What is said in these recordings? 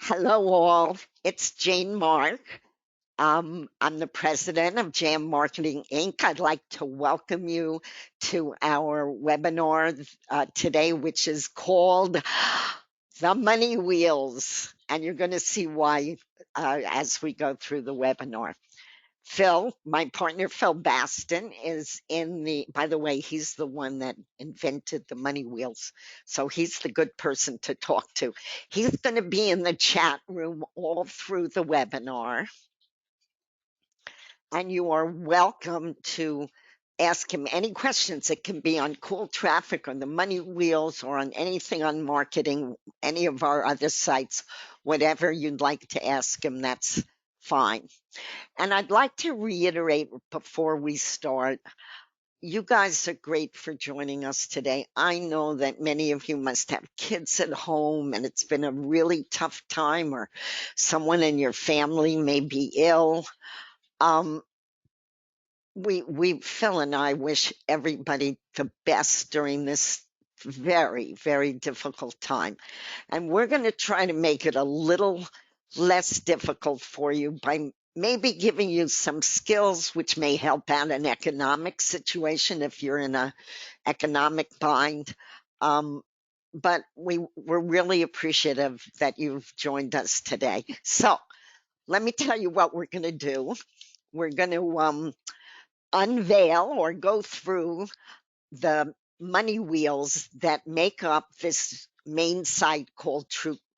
Hello, all. It's Jane Mark. I'm the president of Jam Marketing Inc. I'd like to welcome you to our webinar today, which is called The Money Wheels. And you're going to see why as we go through the webinar. Phil, my partner Phil Baston, is by the way, he's the one that invented the money wheels. So he's the good person to talk to. He's going to be in the chat room all through the webinar. And you are welcome to ask him any questions. It can be on Kule Traffic, on the money wheels, or on anything on marketing, any of our other sites, whatever you'd like to ask him, that's fine. And I'd like to reiterate before we start, you guys are great for joining us today. I know that many of you must have kids at home and it's been a really tough time, or someone in your family may be ill. Phil and I wish everybody the best during this very, very difficult time. And we're going to try to make it a little less difficult for you by maybe giving you some skills which may help out an economic situation if you're in an economic bind. But we're really appreciative that you've joined us today. So let me tell you what we're going to do. We're going to unveil or go through the money wheels that make up this main site called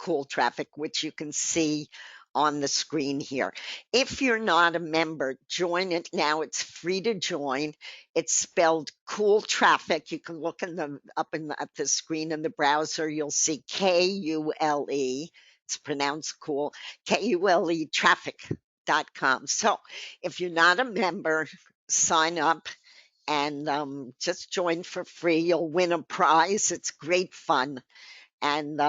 Kule Traffic, which you can see on the screen here. If you're not a member, join it now. It's free to join. It's spelled Kule Traffic. You can look at the screen in the browser. You'll see Kule. It's pronounced cool. Kule traffic.com. So if you're not a member, sign up and just join for free. You'll win a prize. It's great fun. And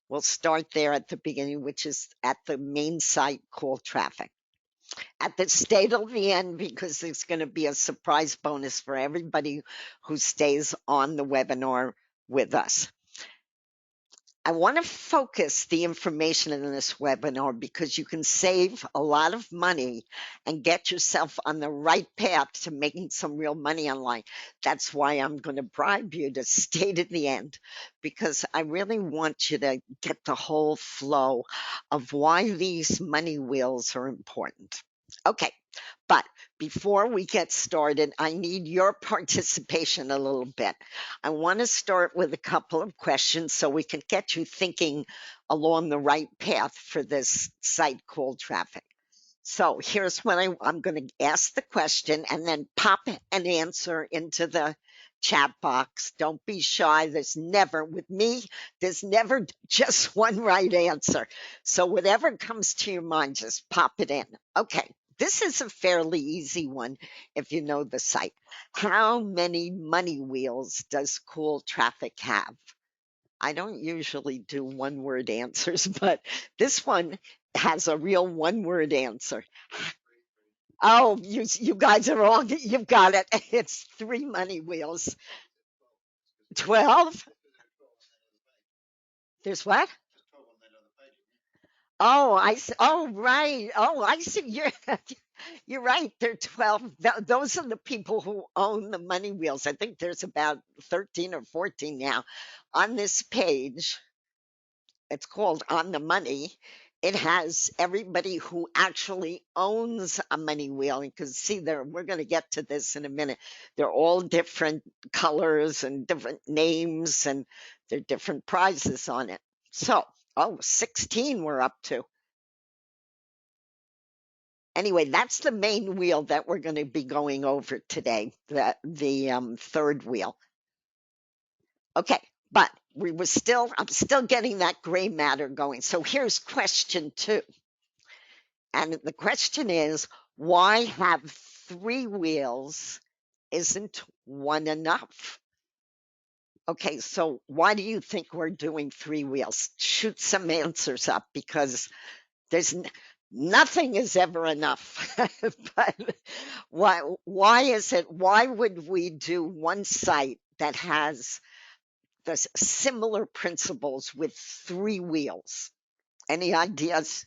we'll start there at the beginning, which is at the main site, Kule Traffic. Stay till the end because there's going to be a surprise bonus for everybody who stays on the webinar with us. I want to focus the information in this webinar because you can save a lot of money and get yourself on the right path to making some real money online. That's why I'm going to bribe you to stay to the end, because I really want you to get the whole flow of why these money wheels are important. Okay, but before we get started, I need your participation a little bit. I want to start with a couple of questions so we can get you thinking along the right path for this site called Traffic. So here's what I'm going to ask the question and then pop an answer into the chat box. Don't be shy. There's never just one right answer. So whatever comes to your mind, just pop it in. Okay. This is a fairly easy one if you know the site. How many money wheels does Kule Traffic have? I don't usually do one-word answers, but this one has a real one-word answer. Oh, you guys are wrong. You've got it. It's 3 money wheels. 12? There's what? Oh, oh, right. Oh, I see. You're right. They're 12. Those are the people who own the money wheels. I think there's about 13 or 14 now on this page. It's called On the Money. It has everybody who actually owns a money wheel. You can see there, we're going to get to this in a minute. They're all different colors and different names, and there are different prizes on it. So, 16 we're up to. Anyway, that's the main wheel that we're going to be going over today, the third wheel. Okay, but I'm still getting that gray matter going. So here's question 2. And the question is, why have 3 wheels? Isn't one enough? Okay, so why do you think we're doing 3 wheels? Shoot some answers up, because there's nothing is ever enough. But why is it? Why would we do one site that has the similar principles with 3 wheels? Any ideas?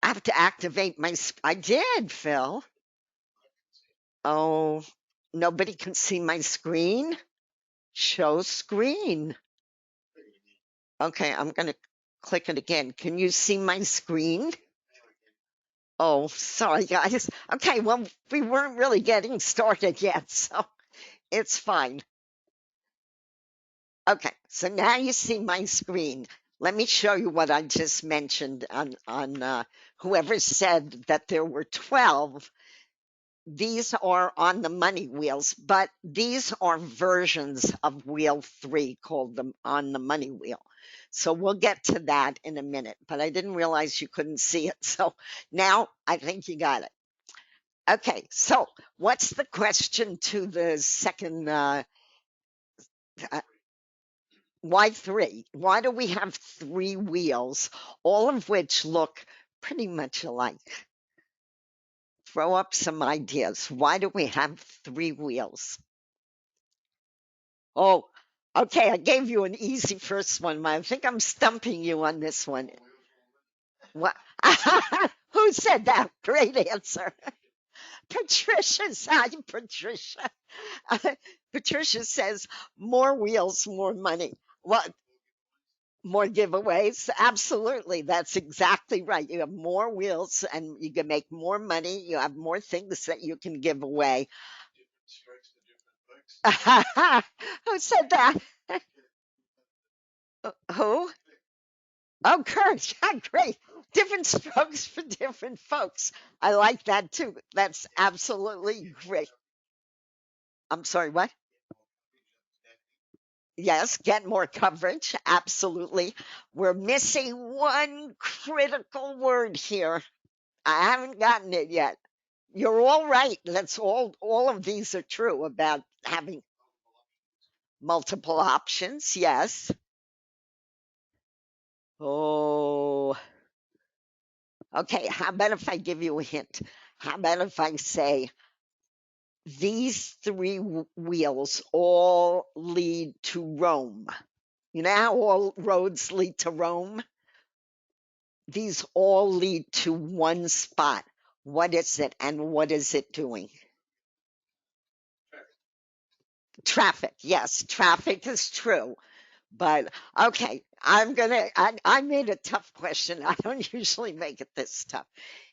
I have to activate I did, Phil. Oh, nobody can see my screen? Show screen. Okay, I'm going to click it again. Can you see my screen? Oh, sorry, guys. Okay, well, we weren't really getting started yet, so it's fine. Okay, so now you see my screen. Let me show you what I just mentioned on whoever said that there were 12. These are on the money wheels, but these are versions of wheel 3 called them on the money wheel. So we'll get to that in a minute, but I didn't realize you couldn't see it. So now I think you got it. Okay, so what's the question to the second uh, why 3? Why do we have 3 wheels, all of which look pretty much alike? Throw up some ideas. Why do we have 3 wheels? Oh, okay, I gave you an easy first one. I think I'm stumping you on this one. What? Who said that? Great answer. Patricia's hi, Patricia. Patricia says more wheels, more money. What? More giveaways? Absolutely. That's exactly right. You have more wheels and you can make more money. You have more things that you can give away. Who said that? Who? Oh, Kurt. Yeah, great. Different strokes for different folks. I like that too. That's absolutely great. I'm sorry, what? Yes, get more coverage. Absolutely. We're missing one critical word here. I haven't gotten it yet. You're all right. That's all of these are true about having multiple options. Yes. Oh, okay. How about if I give you a hint? How about if I say these 3 wheels all lead to Rome? You know how all roads lead to Rome? These all lead to one spot. What is it and what is it doing? Traffic. Yes, traffic is true. But okay, I made a tough question. I don't usually make it this tough.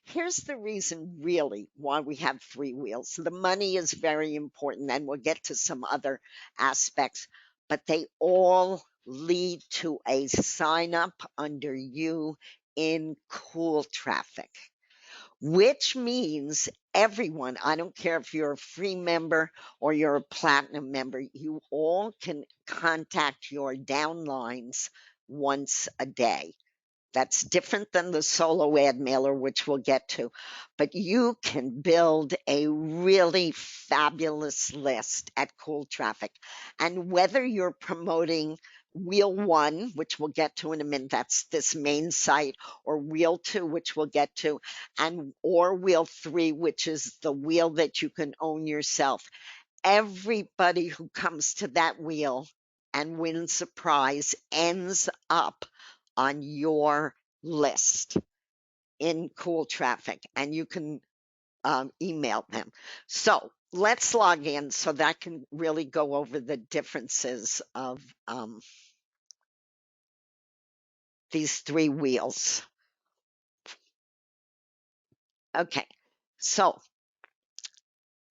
Here's the reason, really, why we have 3 wheels. The money is very important, and we'll get to some other aspects, but they all lead to a sign up under you in Kule Traffic, which means everyone, I don't care if you're a free member or you're a platinum member, you all can contact your downlines once a day. That's different than the solo ad mailer, which we'll get to. But you can build a really fabulous list at Kule Traffic. And whether you're promoting Wheel 1, which we'll get to in a minute, that's this main site, or Wheel 2, which we'll get to, and or Wheel 3, which is the wheel that you can own yourself. Everybody who comes to that wheel and wins a prize ends up on your list in Kule Traffic, and you can email them. So let's log in so that I can really go over the differences of these 3 wheels. Okay, so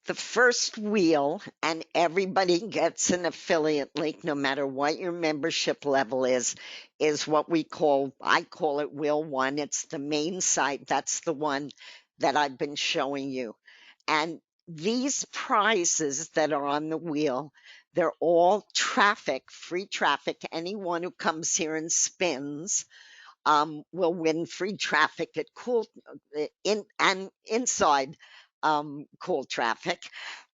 the first wheel, and everybody gets an affiliate link no matter what your membership level is what I call it Wheel 1. It's the main site. That's the one that I've been showing you. And these prizes that are on the wheel, they're all traffic, free traffic. Anyone who comes here and spins will win free traffic at inside Kule Traffic.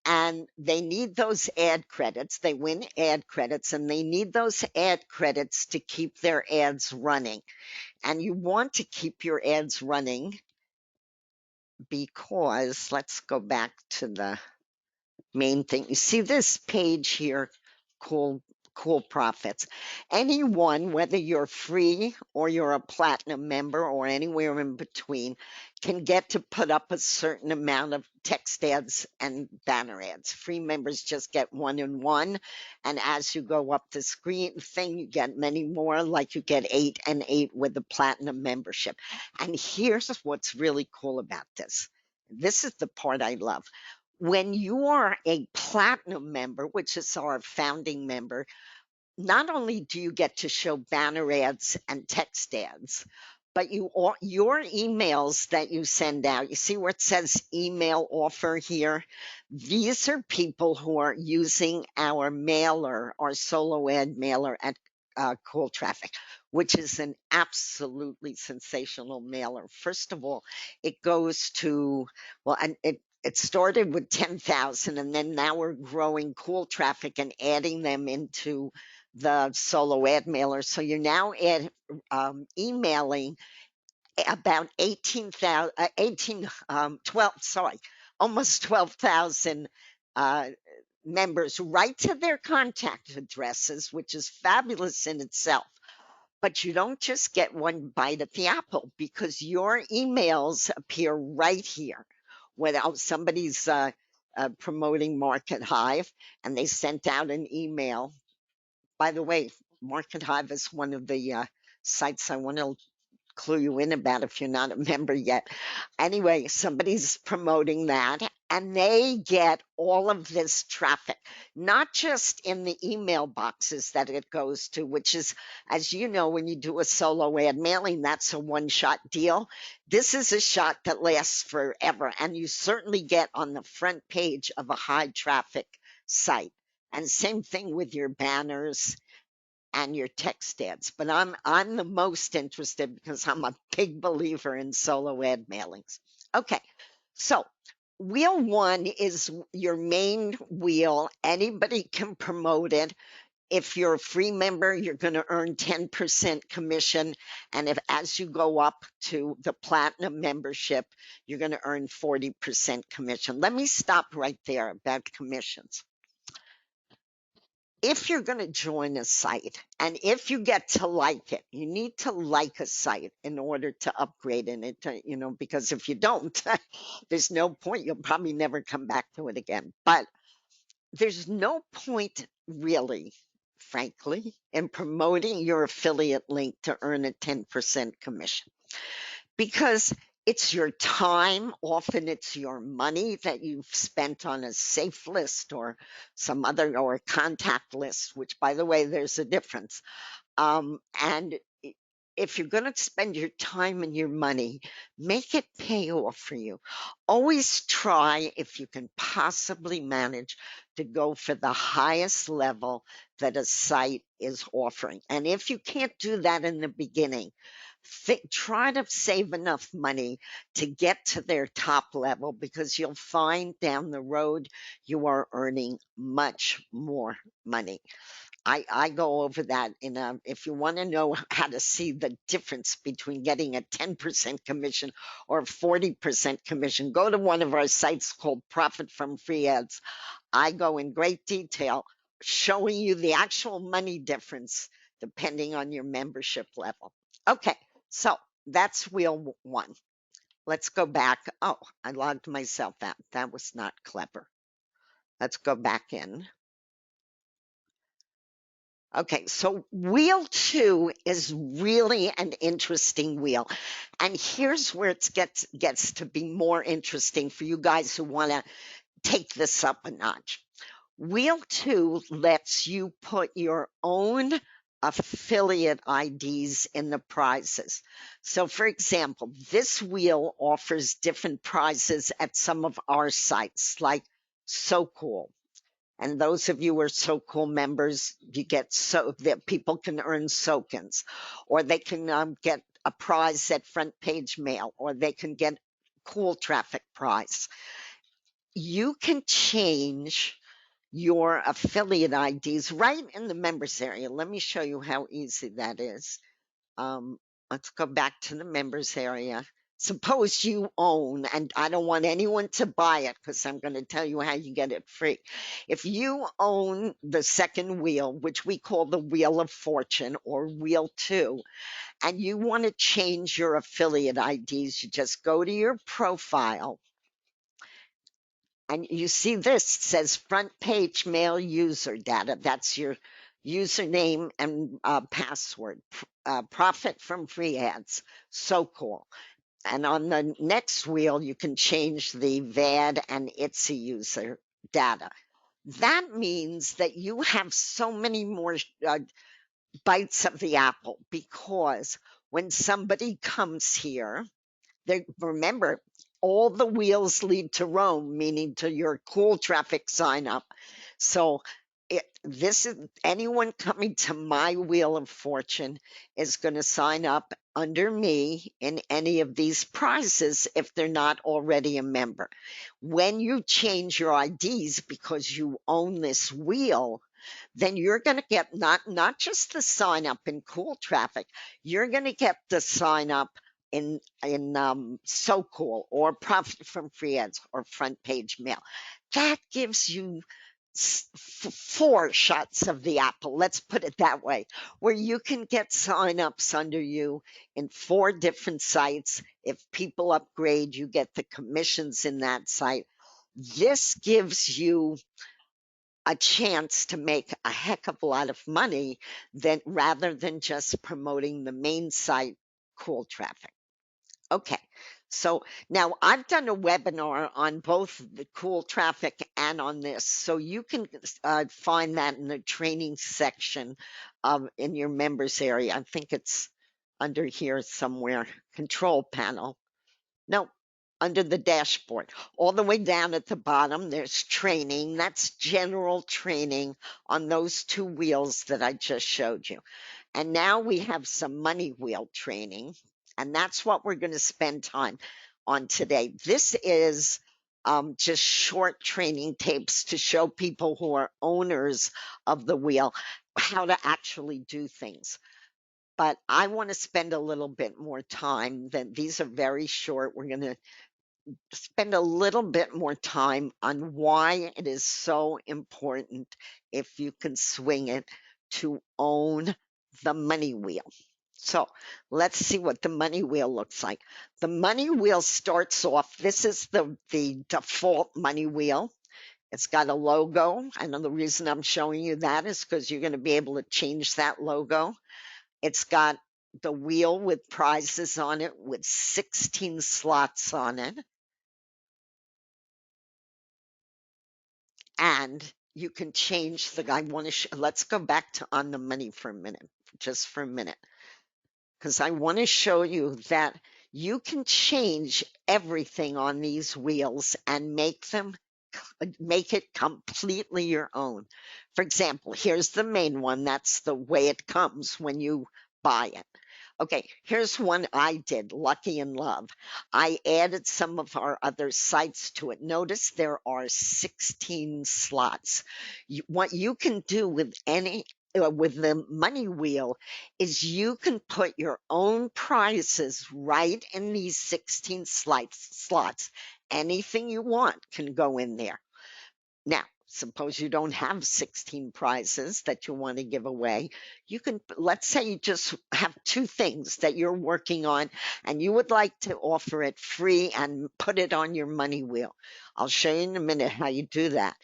And they need those ad credits. They win ad credits, and they need those ad credits to keep their ads running. And you want to keep your ads running because, let's go back to the main thing. You see this page here, Kule cool profits. Anyone, whether you're free or you're a platinum member or anywhere in between, can get to put up a certain amount of text ads and banner ads. Free members just get one and one. And as you go up the screen thing, you get many more, like you get 8 and 8 with the platinum membership. And here's what's really cool about this. This is the part I love. When you are a platinum member, which is our founding member, not only do you get to show banner ads and text ads, but your emails that you send out, you see where it says email offer here? These are people who are using our mailer, our solo ad mailer at Kule Traffic, which is an absolutely sensational mailer. First of all, it goes to, well, and it started with 10,000, and then now we're growing Kule Traffic and adding them into the solo ad mailer. So you're now emailing about 18,000, 12, sorry, almost 12,000 members right to their contact addresses, which is fabulous in itself. But you don't just get one bite at the apple, because your emails appear right here. Without somebody's promoting Market Hive and they sent out an email. By the way, Market Hive is one of the sites I want to clue you in about if you're not a member yet. Anyway, somebody's promoting that and they get all of this traffic, not just in the email boxes that it goes to, which is, as you know, when you do a solo ad mailing, that's a one-shot deal. This is a shot that lasts forever, and you certainly get on the front page of a high traffic site. And same thing with your banners and your text ads. But I'm the most interested because I'm a big believer in solo ad mailings. Okay, so wheel one is your main wheel. Anybody can promote it. If you're a free member, you're going to earn 10% commission. And if as you go up to the platinum membership, you're going to earn 40% commission. Let me stop right there about commissions. If you're going to join a site and if you get to like it, you need to like a site in order to upgrade in it, because if you don't, there's no point. You'll probably never come back to it again. But there's no point really, frankly, in promoting your affiliate link to earn a 10% commission, because it's your time, often it's your money that you've spent on a safe list or some other, or a contact list, which, by the way, there's a difference. And if you're going to spend your time and your money, make it pay off for you. Always try, if you can possibly manage, to go for the highest level that a site is offering. And if you can't do that in the beginning, try to save enough money to get to their top level, because you'll find down the road you are earning much more money. I go over that if you want to know how to see the difference between getting a 10% commission or a 40% commission, go to one of our sites called Profit from Free Ads. I go in great detail showing you the actual money difference depending on your membership level. Okay, so that's wheel one. Let's go back. Oh, I logged myself out. That was not clever. Let's go back in. Okay, so wheel two is really an interesting wheel. And here's where it gets to be more interesting for you guys who want to take this up a notch. Wheel two lets you put your own affiliate IDs in the prizes. So for example, this wheel offers different prizes at some of our sites, like So Cool. And those of you who are So Cool members, you get so that people can earn tokens, or they can get a prize at Front Page Mail, or they can get Kule Traffic prize. You can change your affiliate IDs right in the members area. Let me show you how easy that is. Let's go back to the members area. suppose you own, and I don't want anyone to buy it because I'm going to tell you how you get it free. If you own the second wheel, which we call the Wheel of Fortune or Wheel 2, and you want to change your affiliate IDs, you just go to your profile and you see this says front page mail user data. That's your username and password. Profit from free ads. So cool. And on the next wheel, you can change the VAD and ITSA user data. That means that you have so many more bites of the apple, because when somebody comes here, they remember, all the wheels lead to Rome, meaning to your Kule Traffic sign up. So this is anyone coming to my Wheel of Fortune is going to sign up under me in any of these prizes if they're not already a member. When you change your IDs because you own this wheel, then you're going to get not just the sign up in Kule Traffic, you're going to get the sign up in So Cool or Profit from Free Ads or Front Page Mail. That gives you four shots of the apple, let's put it that way, where you can get sign-ups under you in four different sites. If people upgrade, you get the commissions in that site. This gives you a chance to make a heck of a lot of money rather than just promoting the main site, Kule Traffic. Okay, so now I've done a webinar on both the Kule Traffic and on this, so you can find that in the training section in your members area. I think it's under here somewhere, control panel. No, under the dashboard. All the way down at the bottom, there's training. That's general training on those two wheels that I just showed you. And now we have some money wheel training, and that's what we're going to spend time on today. This is just short training tapes to show people who are owners of the wheel how to actually do things. But I want to spend a little bit more time. These are very short. We're going to spend a little bit more time on why it is so important, if you can swing it, to own the money wheel. So let's see what the money wheel looks like. The money wheel starts off, this is the default money wheel. It's got a logo, and the reason I'm showing you that is because you're going to be able to change that logo. It's got the wheel with prizes on it with 16 slots on it. And you can change the I want to let's go back to on the money for a minute, just for a minute, because I want to show you that you can change everything on these wheels and make it completely your own. For example, here's the main one. That's the way it comes when you buy it. Okay, here's one I did, Lucky in Love. I added some of our other sites to it. Notice there are 16 slots. What you can do with with the money wheel is you can put your own prizes right in these 16 slots. Anything you want can go in there. Now, suppose you don't have 16 prizes that you want to give away. You can, let's say you just have two things that you're working on and you would like to offer it free and put it on your money wheel. I'll show you in a minute how you do that.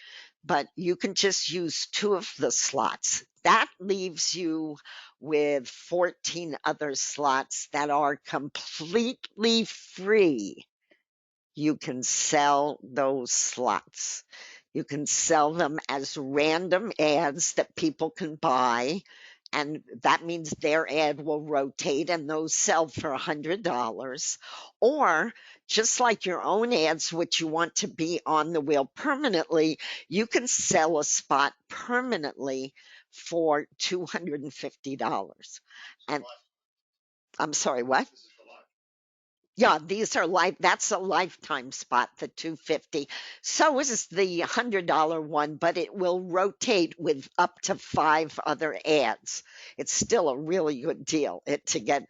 But you can just use two of the slots. That leaves you with 14 other slots that are completely free. You can sell those slots. You can sell them as random ads that people can buy. And that means their ad will rotate and those sell for $100. Or just like your own ads, which you want to be on the wheel permanently, you can sell a spot permanently for $250. And I'm sorry, what? Yeah, these are that's a lifetime spot, the 250. So is the $100 one, but it will rotate with up to 5 other ads. It's still a really good deal to get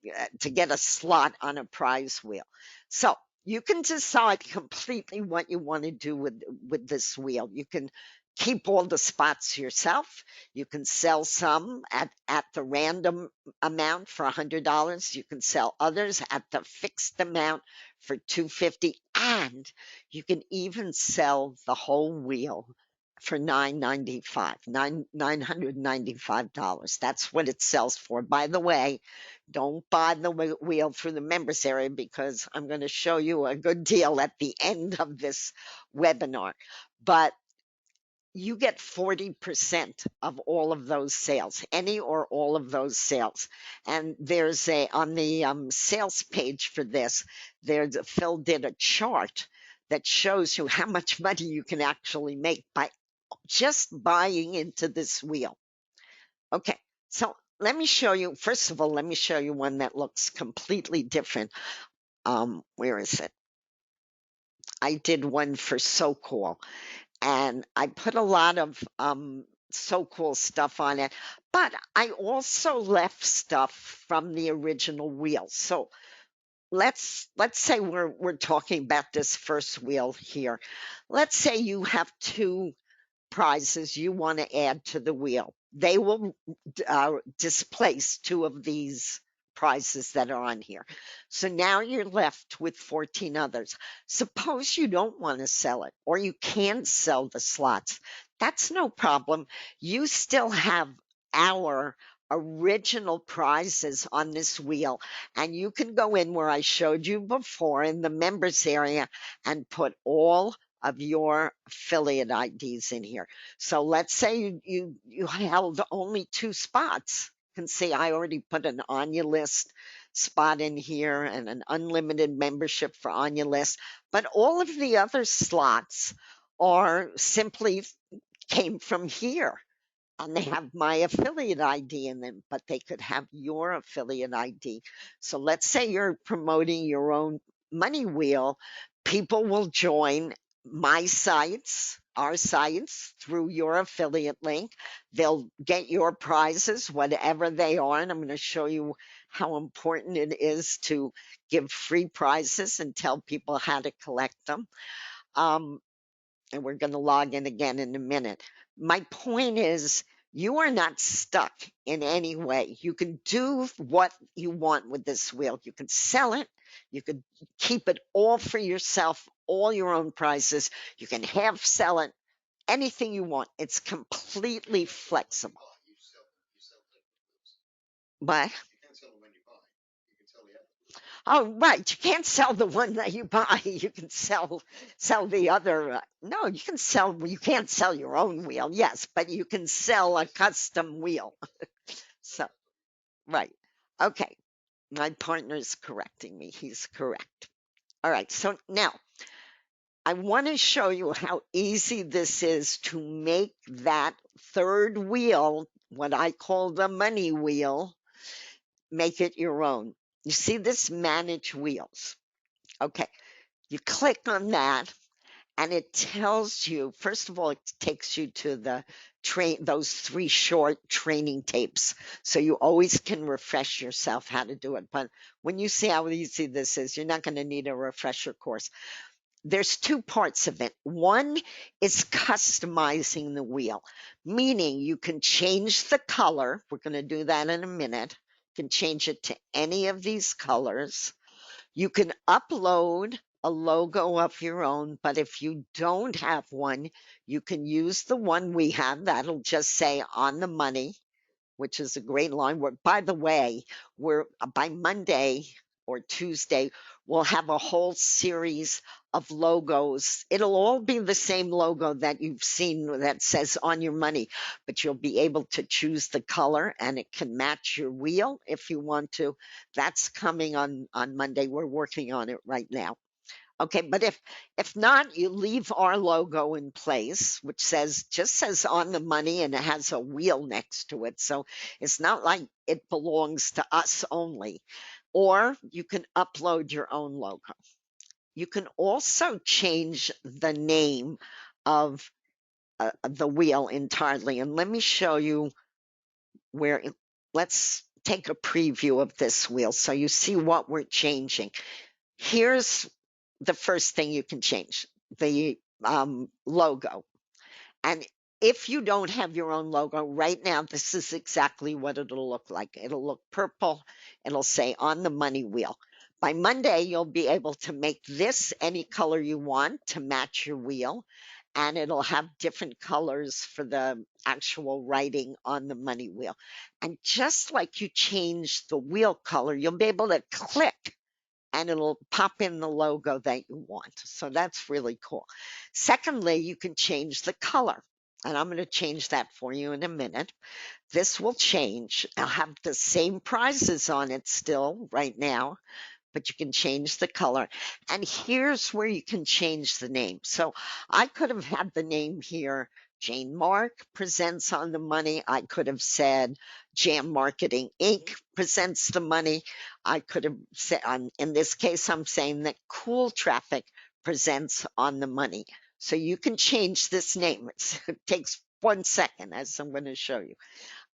a slot on a prize wheel. So you can decide completely what you want to do with this wheel. You can keep all the spots yourself. You can sell some at the random amount for $100. You can sell others at the fixed amount for 250, and you can even sell the whole wheel for $995. That's what it sells for. By the way, don't buy the wheel through the members area, because I'm going to show you a good deal at the end of this webinar. But you get 40% of all of those sales, any or all of those sales. And there's on the sales page for this, Phil did a chart that shows you how much money you can actually make by just buying into this wheel. Okay, so let me show you, first of all, let me show you one that looks completely different. Where is it? I did one for So Cool, and I put a lot of So Cool stuff on it, but I also left stuff from the original wheel. So let's say we're talking about this first wheel here. Let's say you have 2 prizes you want to add to the wheel. They will displace 2 of these prizes that are on here. So now you're left with 14 others. Suppose you don't want to sell it, or you can sell the slots. That's no problem. You still have our original prizes on this wheel, and you can go in where I showed you before in the members area and put all of your affiliate IDs in here. So let's say you held only 2 spots. You can see I already put an on your list spot in here and an unlimited membership for on your list. But all of the other slots are simply came from here, and they have my affiliate ID in them, but they could have your affiliate ID. So let's say you're promoting your own money wheel, people will join my sites, our sites, through your affiliate link. They'll get your prizes, whatever they are. And I'm going to show you how important it is to give free prizes and tell people how to collect them. And we're going to log in again in a minute. My point is, you are not stuck in any way. You can do what you want with this wheel. You can sell it. You can keep it all for yourself, all your own prizes. You can half sell it, anything you want. It's completely flexible. But oh, right. You can't sell the one that you buy. You can sell the other. No, you can sell. You can't sell your own wheel. Yes, but you can sell a custom wheel. So, right. Okay. My partner is correcting me. He's correct. All right. So now I want to show you how easy this is to make that third wheel, what I call the money wheel, make it your own. You see this manage wheels. Okay. You click on that and it tells you, first of all, it takes you to the those 3 short training tapes. So you always can refresh yourself how to do it. But when you see how easy this is, you're not going to need a refresher course. There's 2 parts of it. One is customizing the wheel, meaning you can change the color. We're going to do that in a minute. You can change it to any of these colors. You can upload a logo of your own, but if you don't have one, you can use the one we have. That'll just say on the money, which is a great line. By the way, we're by Monday or Tuesday, we'll have a whole series of logos. It'll all be the same logo that you've seen that says on your money, but you'll be able to choose the color and it can match your wheel if you want to. That's coming on Monday. We're working on it right now. Okay, but if not, you leave our logo in place, which just says on the money and it has a wheel next to it. So it's not like it belongs to us only. Or you can upload your own logo. You can also change the name of the wheel entirely. And let me show you where, let's take a preview of this wheel so you see what we're changing. Here's the first thing you can change, the logo. And if you don't have your own logo right now, this is exactly what it'll look like. It'll look purple. It'll say on the money wheel. By Monday, you'll be able to make this any color you want to match your wheel. And it'll have different colors for the actual writing on the money wheel. And just like you change the wheel color, you'll be able to click and it'll pop in the logo that you want. So that's really cool. Secondly, you can change the color. And I'm going to change that for you in a minute. This will change. I'll have the same prizes on it still right now, but you can change the color. And here's where you can change the name. So I could have had the name here, Jane Mark presents on the money. I could have said Jam Marketing Inc. presents the money. I could have said, in this case, I'm saying that Kule Traffic presents on the money. So you can change this name. It takes 1 second, as I'm going to show you.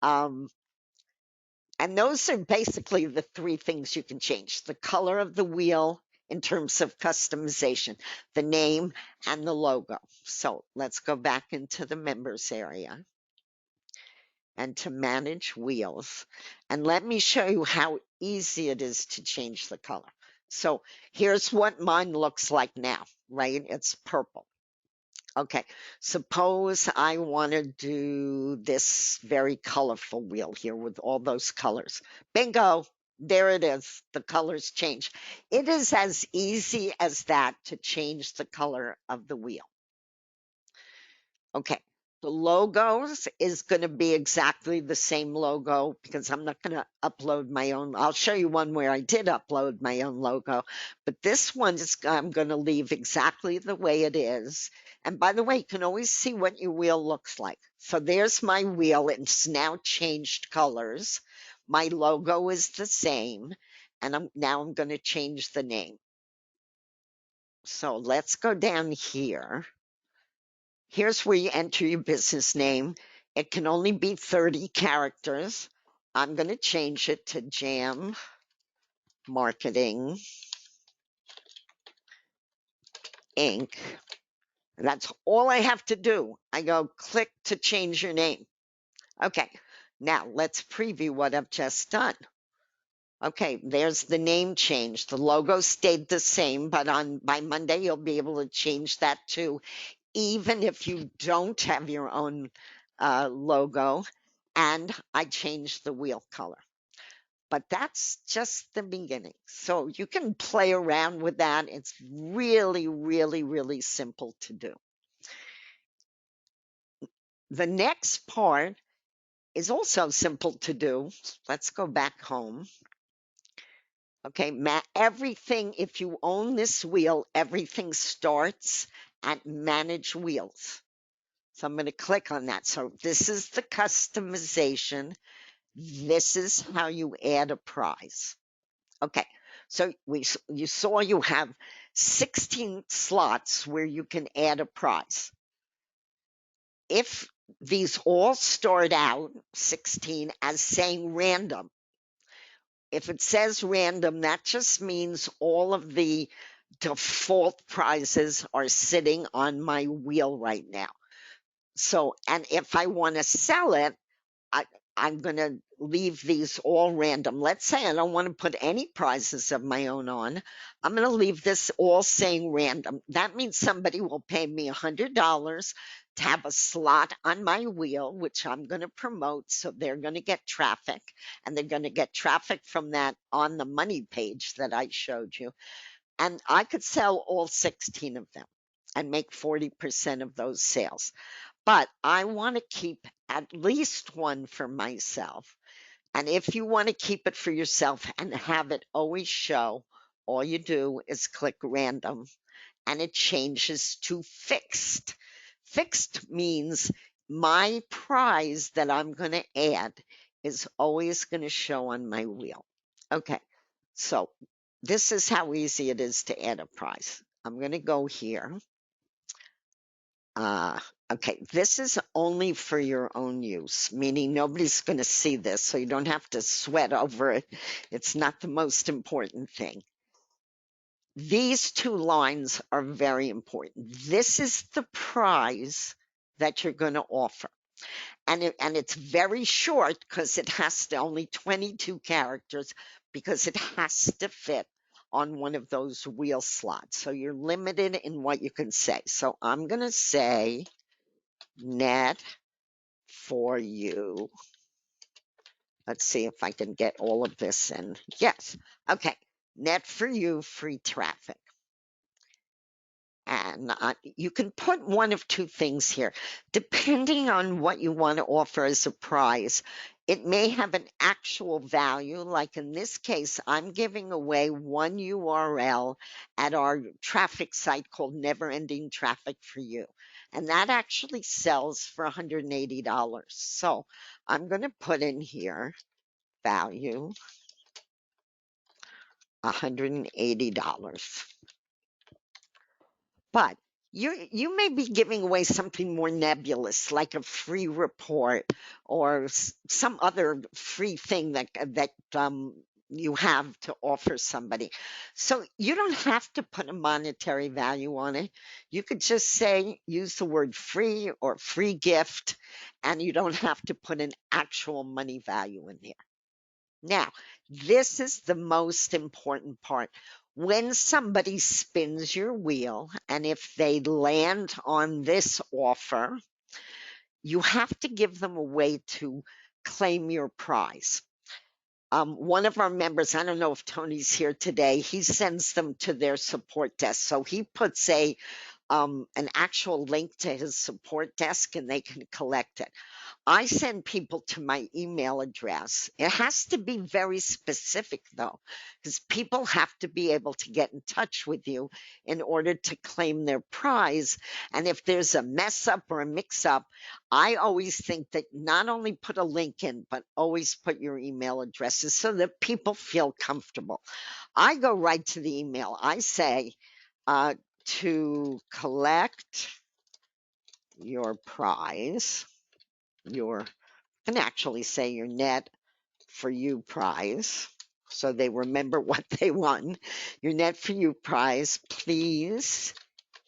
And those are basically the three things you can change: the color of the wheel in terms of customization, the name, and the logo. So let's go back into the members area and to manage wheels. And let me show you how easy it is to change the color. So here's what mine looks like now, right? It's purple. Okay, suppose I want to do this very colorful wheel here with all those colors. Bingo, there it is. The colors change. It is as easy as that to change the color of the wheel. Okay, the logos is going to be exactly the same logo because I'm not going to upload my own. I'll show you one where I did upload my own logo, but this one is, I'm going to leave exactly the way it is. And by the way, you can always see what your wheel looks like. So there's my wheel. It's now changed colors. My logo is the same. And now I'm going to change the name. So let's go down here. Here's where you enter your business name. It can only be 30 characters. I'm going to change it to Jam Marketing Inc. That's all I have to do. I go click to change your name. Okay, now let's preview what I've just done. Okay, there's the name change. The logo stayed the same, but by Monday you'll be able to change that too, even if you don't have your own logo. And I changed the wheel color. But that's just the beginning. So you can play around with that. It's really, really, really simple to do. The next part is also simple to do. Let's go back home. Okay, everything, if you own this wheel, everything starts at Manage Wheels. So I'm going to click on that. So this is the customization. This is how you add a prize. Okay, so you saw you have 16 slots where you can add a prize. If these all start out 16 as saying random, if it says random, that just means all of the default prizes are sitting on my wheel right now. So, and if I want to sell it, I'm going to leave these all random. Let's say I don't want to put any prizes of my own on. I'm going to leave this all saying random. That means somebody will pay me $100 to have a slot on my wheel, which I'm going to promote. So they're going to get traffic, and they're going to get traffic from that on the money page that I showed you. And I could sell all 16 of them and make 40% of those sales. But I want to keep at least one for myself. And if you want to keep it for yourself and have it always show, all you do is click random. and it changes to fixed. Fixed means my prize that I'm going to add is always going to show on my wheel. Okay, so this is how easy it is to add a prize. I'm going to go here. Okay, this is only for your own use, meaning nobody's going to see this, so you don't have to sweat over it. It's not the most important thing. These two lines are very important. This is the prize that you're going to offer. And it's very short because it has to only 22 characters because it has to fit on one of those wheel slots. So you're limited in what you can say. So I'm going to say net for you. Let's see if I can get all of this in. Yes. Okay. Net for you, free traffic. And you can put one of two things here. Depending on what you want to offer as a prize, it may have an actual value. Like in this case, I'm giving away one URL at our traffic site called Never Ending Traffic for You. And that actually sells for $180. So I'm going to put in here value $180. But you may be giving away something more nebulous, like a free report or some other free thing that you have to offer somebody. So you don't have to put a monetary value on it. You could just say, use the word free or free gift, and you don't have to put an actual money value in there. Now, this is the most important part. When somebody spins your wheel, and if they land on this offer, you have to give them a way to claim your prize. One of our members, I don't know if Tony's here today, he sends them to their support desk. So he puts an actual link to his support desk and they can collect it. I send people to my email address. It has to be very specific, though, because people have to be able to get in touch with you in order to claim their prize. And if there's a mess up or a mix up, I always think that not only put a link in, but always put your email addresses so that people feel comfortable. I go right to the email. I say, to collect your prize, your can actually say your net for you prize so they remember what they won. Your net for you prize, please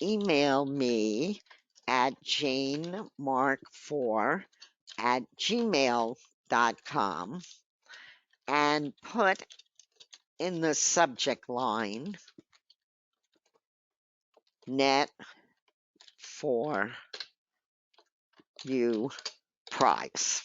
email me at janemark4@gmail.com and put in the subject line net for you prize.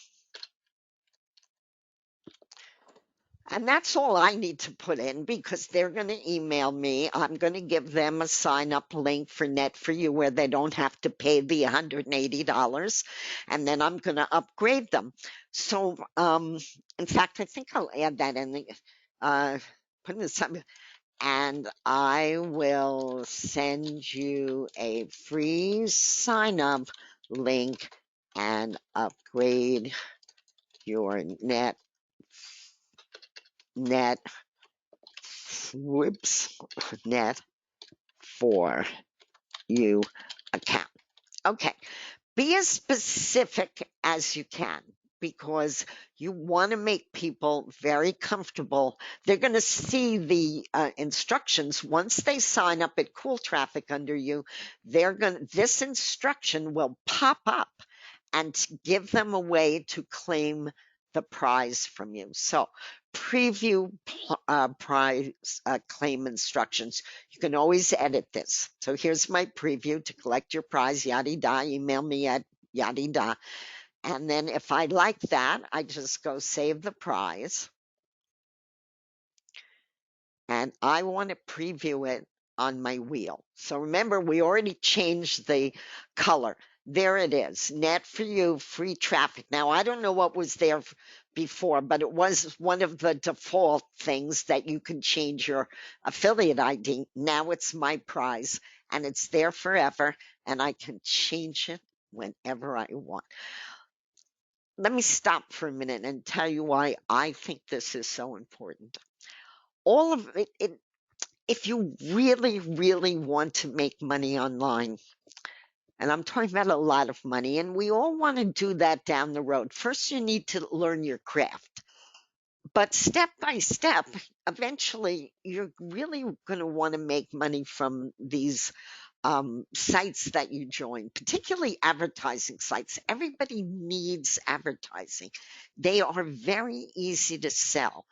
And that's all I need to put in because they're going to email me. I'm going to give them a sign up link for Net for You where they don't have to pay the $180. And then I'm going to upgrade them. So, in fact, I think I'll add that in the, put in the subject. And I will send you a free sign up link and upgrade your net whoops, net for you account. Okay, be as specific as you can because you want to make people very comfortable. They're going to see the instructions once they sign up at Kule Traffic under you. This instruction will pop up and give them a way to claim the prize from you. So preview prize claim instructions. You can always edit this. So here's my preview to collect your prize, yada da, email me at yada da. And then if I like that, I just go save the prize. And I want to preview it on my wheel. So remember, we already changed the color. There it is, net for you, free traffic. Now, I don't know what was there before, but it was one of the default things that you can change your affiliate ID. Now it's my prize and it's there forever, and I can change it whenever I want. Let me stop for a minute and tell you why I think this is so important. All of it, if you really, really want to make money online, and I'm talking about a lot of money, and we all want to do that down the road. First, you need to learn your craft. But step by step, eventually, you're really going to want to make money from these sites that you join, particularly advertising sites. Everybody needs advertising. They are very easy to sell.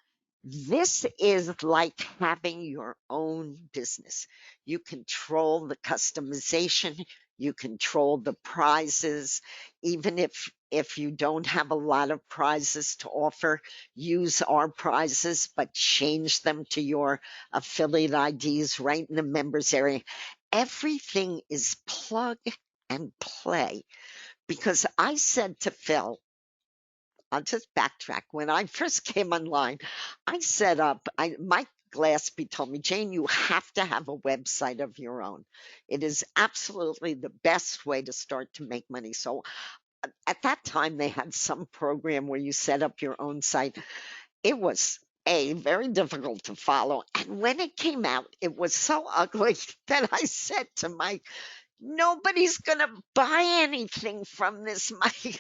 This is like having your own business. You control the customization, you control the prizes. Even if you don't have a lot of prizes to offer, use our prizes, but change them to your affiliate IDs right in the members area. Everything is plug and play. Because I said to Phil, I'll just backtrack. When I first came online, I set up, Mike Glassby told me, Jane, you have to have a website of your own. It is absolutely the best way to start to make money. So at that time, they had some program where you set up your own site. It was very difficult to follow. And when it came out, it was so ugly that I said to Mike, nobody's going to buy anything from this money.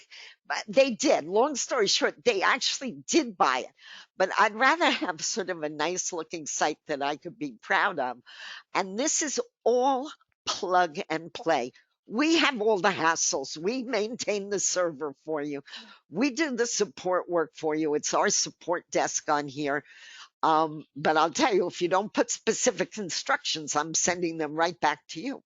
But they did. Long story short, they actually did buy it. But I'd rather have sort of a nice looking site that I could be proud of. And this is all plug and play. We have all the hassles. We maintain the server for you. We do the support work for you. It's our support desk on here. But I'll tell you, if you don't put specific instructions, I'm sending them right back to you.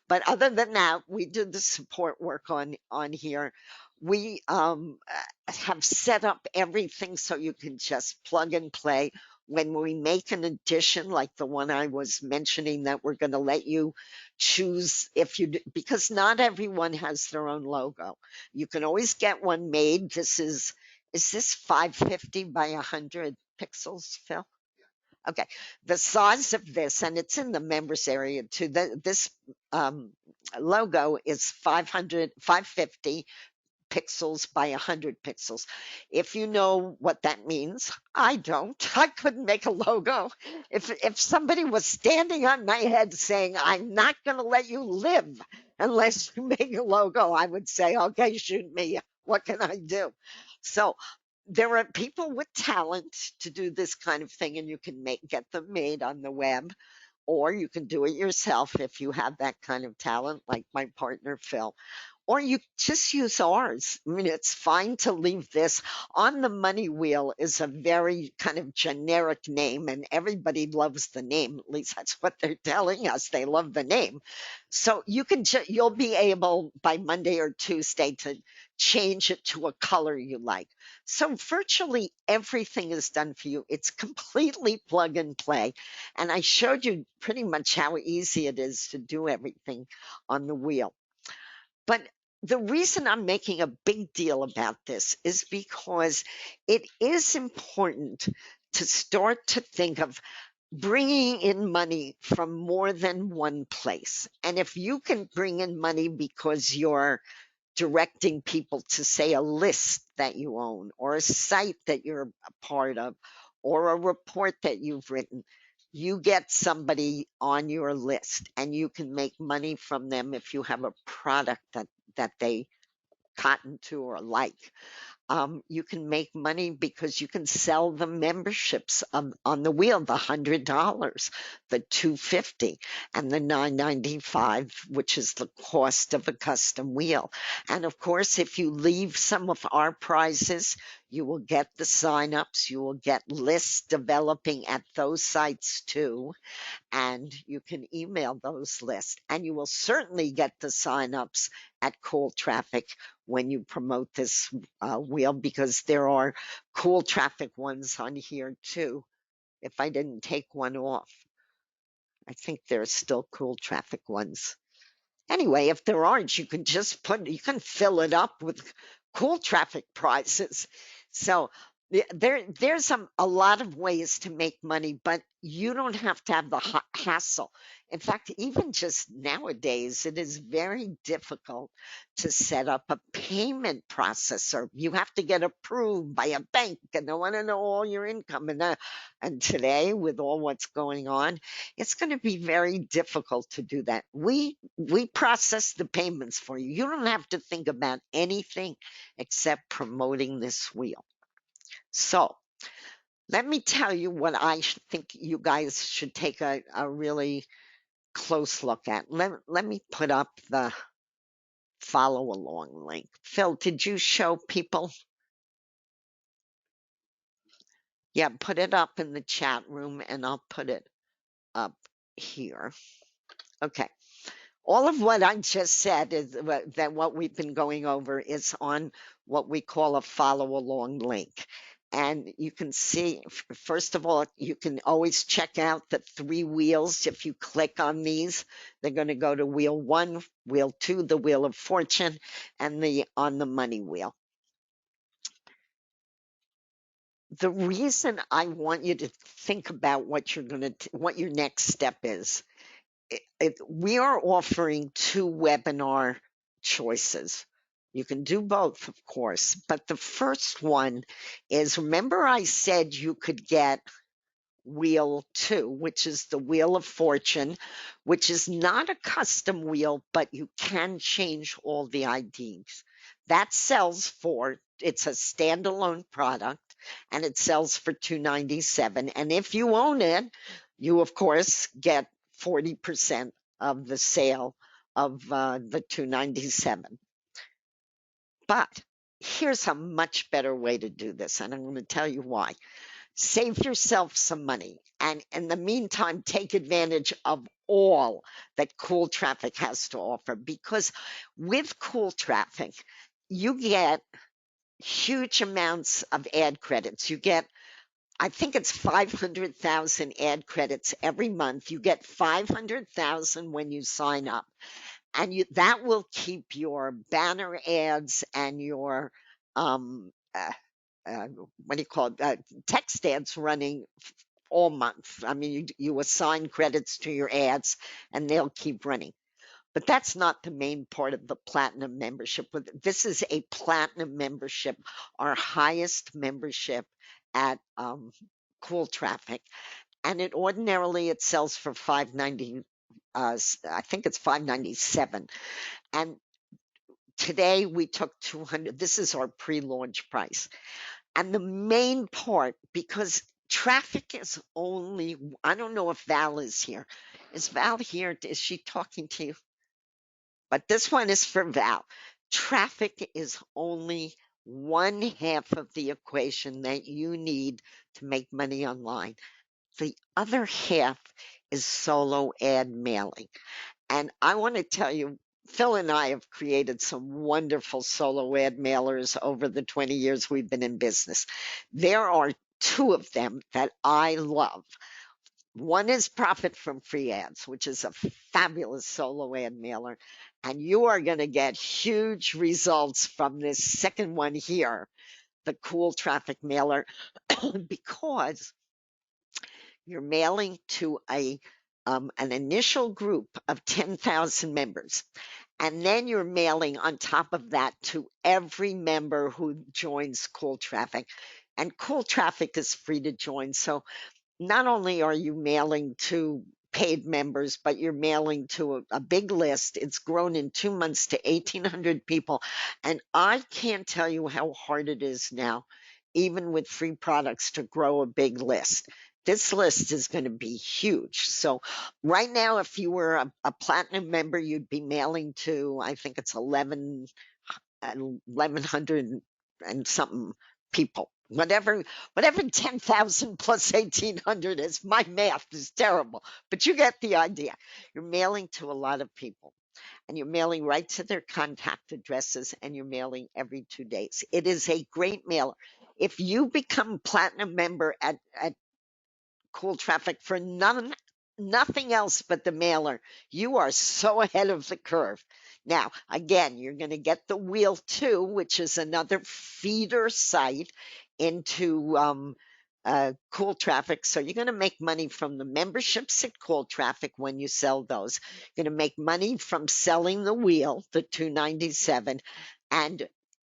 But other than that, we do the support work on here. We have set up everything so you can just plug and play. When we make an addition, like the one I was mentioning, that we're going to let you choose if you, because not everyone has their own logo. You can always get one made. Is this 550 by 100 pixels, Phil? Okay, the size of this, and it's in the members area too. This um, logo is 550 pixels by 100 pixels. If you know what that means, I don't. I couldn't make a logo. If somebody was standing on my head saying, I'm not going to let you live unless you make a logo, I would say, okay, shoot me. What can I do? So there are people with talent to do this kind of thing, and you can get them made on the web, or you can do it yourself if you have that kind of talent, like my partner Phil. Or you just use ours. I mean, it's fine to leave this. On the Money Wheel is a very kind of generic name, and everybody loves the name. At least that's what they're telling us. They love the name. So you'll be able by Monday or Tuesday to change it to a color you like. So virtually everything is done for you. It's completely plug and play. And I showed you pretty much how easy it is to do everything on the wheel. But the reason I'm making a big deal about this is because it is important to start to think of bringing in money from more than one place. And if you can bring in money because you're directing people to, say, a list that you own, or a site that you're a part of, or a report that you've written, you get somebody on your list and you can make money from them if you have a product that they cotton to or like. You can make money because you can sell the memberships on the wheel, the $100, the $250, and the $9.95, which is the cost of a custom wheel. And of course, if you leave some of our prizes, you will get the signups. You will get lists developing at those sites too, and you can email those lists, and you will certainly get the signups at Kule Traffic when you promote this wheel, because there are Kule Traffic ones on here too. If I didn't take one off, I think there's still Kule Traffic ones. Anyway, if there aren't, you can just you can fill it up with Kule Traffic prizes. So There's a lot of ways to make money, but you don't have to have the hassle. In fact, even just nowadays, it is very difficult to set up a payment processor. You have to get approved by a bank, and they want to know all your income. And today, with all what's going on, it's going to be very difficult to do that. We process the payments for you. You don't have to think about anything except promoting this wheel. So let me tell you what I think you guys should take a really close look at. Let me put up the follow along link. Phil, did you show people? Yeah, put it up in the chat room and I'll put it up here. Okay. All of what I just said is that what we've been going over is on what we call a follow along link. And you can see, first of all, you can always check out the 3 wheels. If you click on these, they're going to go to wheel 1, wheel 2, the wheel of fortune, and on the money wheel. The reason I want you to think about what what your next step is, we are offering 2 webinar choices. You can do both, of course, but the first one is, remember I said you could get wheel 2, which is the wheel of fortune, which is not a custom wheel, but you can change all the IDs. That sells for, it's a standalone product, and it sells for $297. And if you own it, you of course get 40% of the sale of the $297. But here's a much better way to do this, and I'm going to tell you why. Save yourself some money, and in the meantime, take advantage of all that Kule Traffic has to offer, because with Kule Traffic, you get huge amounts of ad credits. You get, I think it's 500,000 ad credits every month. You get 500,000 when you sign up, and that will keep your banner ads and your what do you call it? Text ads running all month. I mean, you assign credits to your ads and they'll keep running. But that's not the main part of the platinum membership. This is a platinum membership, our highest membership at Kule Traffic, and it sells for $590. I think it's $597, and today we took 200. This is our pre-launch price. And the main part, because traffic is only, I don't know if Val is here. Is Val here? Is she talking to you? But this one is for Val. Traffic is only one half of the equation that you need to make money online. The other half is solo ad mailing. And I want to tell you, Phil and I have created some wonderful solo ad mailers over the 20 years we've been in business. There are 2 of them that I love. One is Profit from Free Ads, which is a fabulous solo ad mailer. And you are going to get huge results from this second one here, the Kule Traffic Mailer, because you're mailing to an initial group of 10,000 members. And then you're mailing on top of that to every member who joins Kule Traffic. And Kule Traffic is free to join. So not only are you mailing to paid members, but you're mailing to a big list. It's grown in 2 months to 1,800 people. And I can't tell you how hard it is now, even with free products, to grow a big list. This list is going to be huge. So right now, if you were a platinum member, you'd be mailing to, I think it's 1,100 and something people. Whatever 10,000 plus 1,800 is, my math is terrible, but you get the idea. You're mailing to a lot of people, and you're mailing right to their contact addresses, and you're mailing every 2 days. It is a great mailer. If you become a platinum member at Kule Traffic for nothing else but the mailer, you are so ahead of the curve. Now, again, you're going to get the wheel 2, which is another feeder site. into Kule Traffic. So you're going to make money from the memberships at Kule Traffic when you sell those. You're going to make money from selling the wheel, the 297, and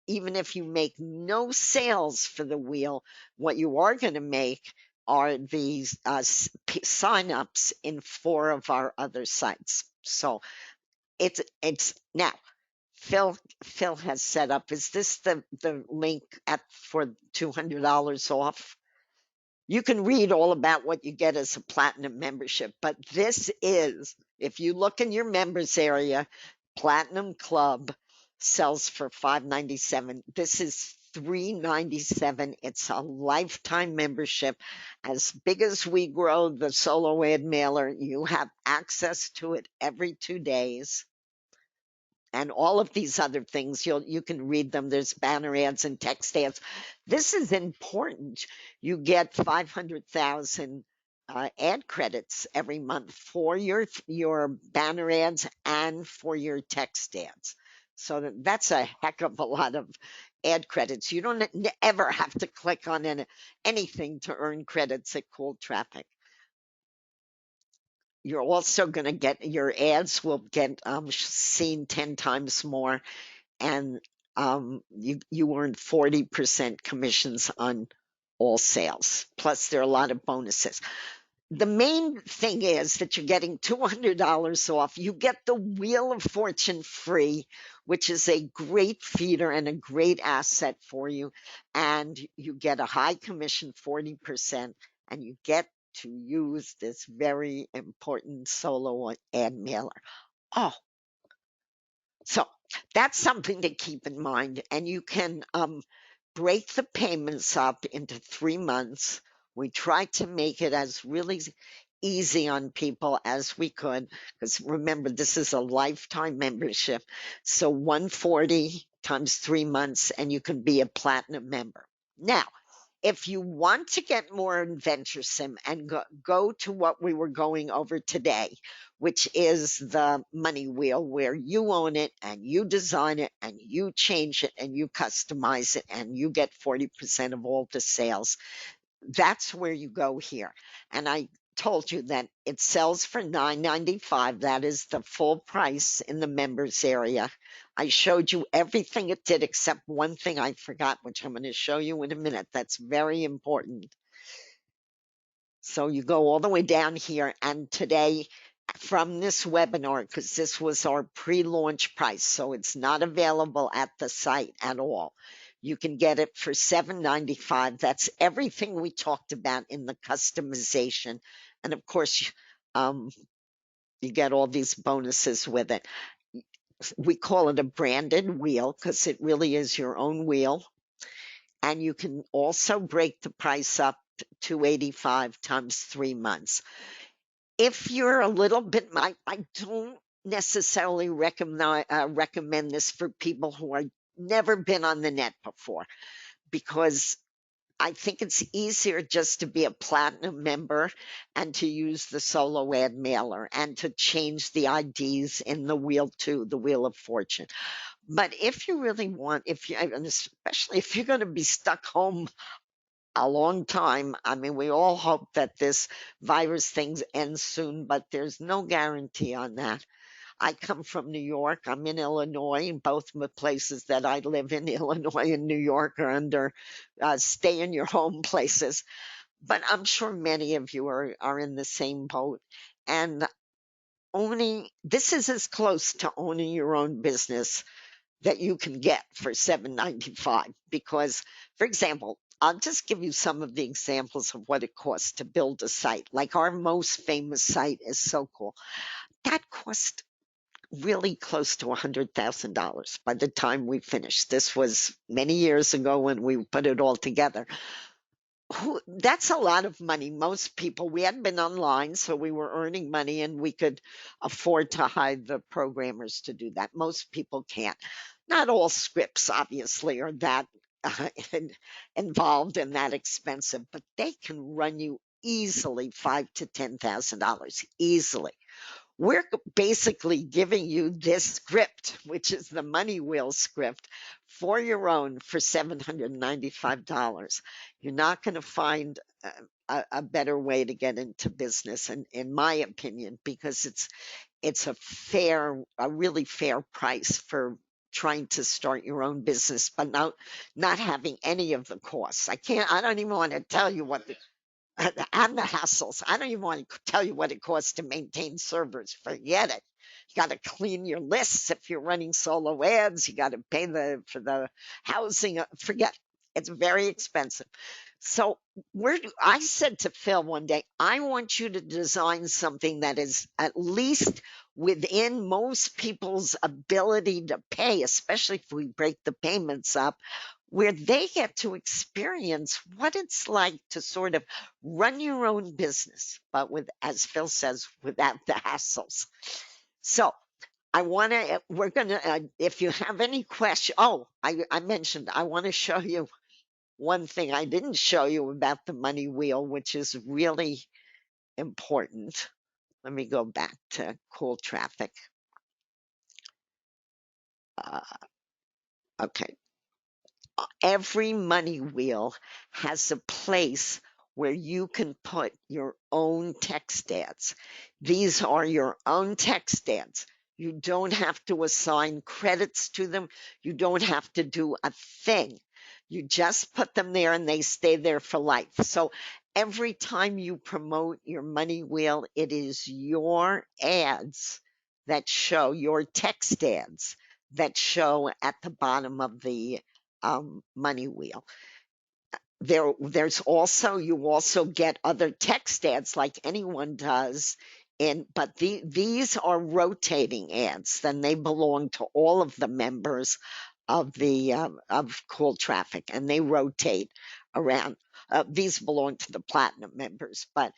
even if you make no sales for the wheel, what you are going to make are these sign-ups in 4 of our other sites. So it's now Phil has set up. Is this the link for $200 off? You can read all about what you get as a platinum membership, but this is, if you look in your members area, Platinum Club sells for $597. This is $397. It's a lifetime membership. As big as we grow the solo ad mailer, you have access to it every 2 days. And all of these other things, you can read them. There's banner ads and text ads. This is important. You get 500,000 ad credits every month for your banner ads and for your text ads. So that's a heck of a lot of ad credits. You don't ever have to click on anything to earn credits at Kule Traffic. You're also going to get your ads will get seen 10 times more, and you earn 40% commissions on all sales. Plus, there are a lot of bonuses. The main thing is that you're getting $200 off. You get the Wheel of Fortune free, which is a great feeder and a great asset for you. And you get a high commission, 40%, and you get to use this very important solo ad mailer. Oh, so that's something to keep in mind. And you can break the payments up into 3 months. We tried to make it as really easy on people as we could, because remember, this is a lifetime membership. So 140 times 3 months, and you can be a platinum member. Now, if you want to get more adventuresome and go to what we were going over today, which is the money wheel, where you own it and you design it and you change it and you customize it and you get 40% of all the sales, that's where you go here. And I told you that it sells for $9.95. That is the full price in the members area. I showed you everything it did except one thing I forgot, which I'm going to show you in a minute. That's very important. So you go all the way down here, and today from this webinar, because this was our pre-launch price, so it's not available at the site at all. You can get it for $7.95. That's everything we talked about in the customization. And of course, you get all these bonuses with it. We call it a branded wheel because it really is your own wheel. And you can also break the price up to $285 times 3 months. If you're a little bit, I don't necessarily recommend this for people who are never been on the net before, because I think it's easier just to be a platinum member and to use the solo ad mailer and to change the IDs in the wheel too, the Wheel of Fortune. But if you really want, and especially if you're going to be stuck home a long time, I mean, we all hope that this virus thing ends soon, but there's no guarantee on that. I come from New York. I'm in Illinois. Both the places that I live in, Illinois and New York, are under stay in your home places. But I'm sure many of you are in the same boat. And this is as close to owning your own business that you can get for $7.95. Because, for example, I'll just give you some of the examples of what it costs to build a site. Like our most famous site is So Cool. That cost really close to $100,000 by the time we finished. This was many years ago when we put it all together. That's a lot of money. Most people, we hadn't been online, so we were earning money and we could afford to hire the programmers to do that. Most people can't. Not all scripts, obviously, are that involved and that expensive, but they can run you easily $5,000 to $10,000 easily. we're basically giving you this script, which is the Money Wheel script, for your own for $795. You're not going to find a better way to get into business, in my opinion, because it's a really fair price for trying to start your own business, but not having any of the costs. I don't even want to tell you what and the hassles. I don't even want to tell you what it costs to maintain servers. Forget it. You got to clean your lists if you're running solo ads. You got to pay for the housing. Forget it. It's very expensive. So I said to Phil one day, I want you to design something that is at least within most people's ability to pay, especially if we break the payments up, where they get to experience what it's like to sort of run your own business, but with, as Phil says, without the hassles. So we're going to, if you have any questions, I mentioned, I want to show you one thing I didn't show you about the money wheel, which is really important. Let me go back to Kule Traffic. Okay. Every money wheel has a place where you can put your own text ads. These are your own text ads. You don't have to assign credits to them. You don't have to do a thing. You just put them there and they stay there for life. So every time you promote your money wheel, it is your ads that show, your text ads that show at the bottom of the money wheel. You also get other text ads like anyone does, but these are rotating ads. Then they belong to all of the members of the of Kule Traffic, and they rotate around. These belong to the platinum members, but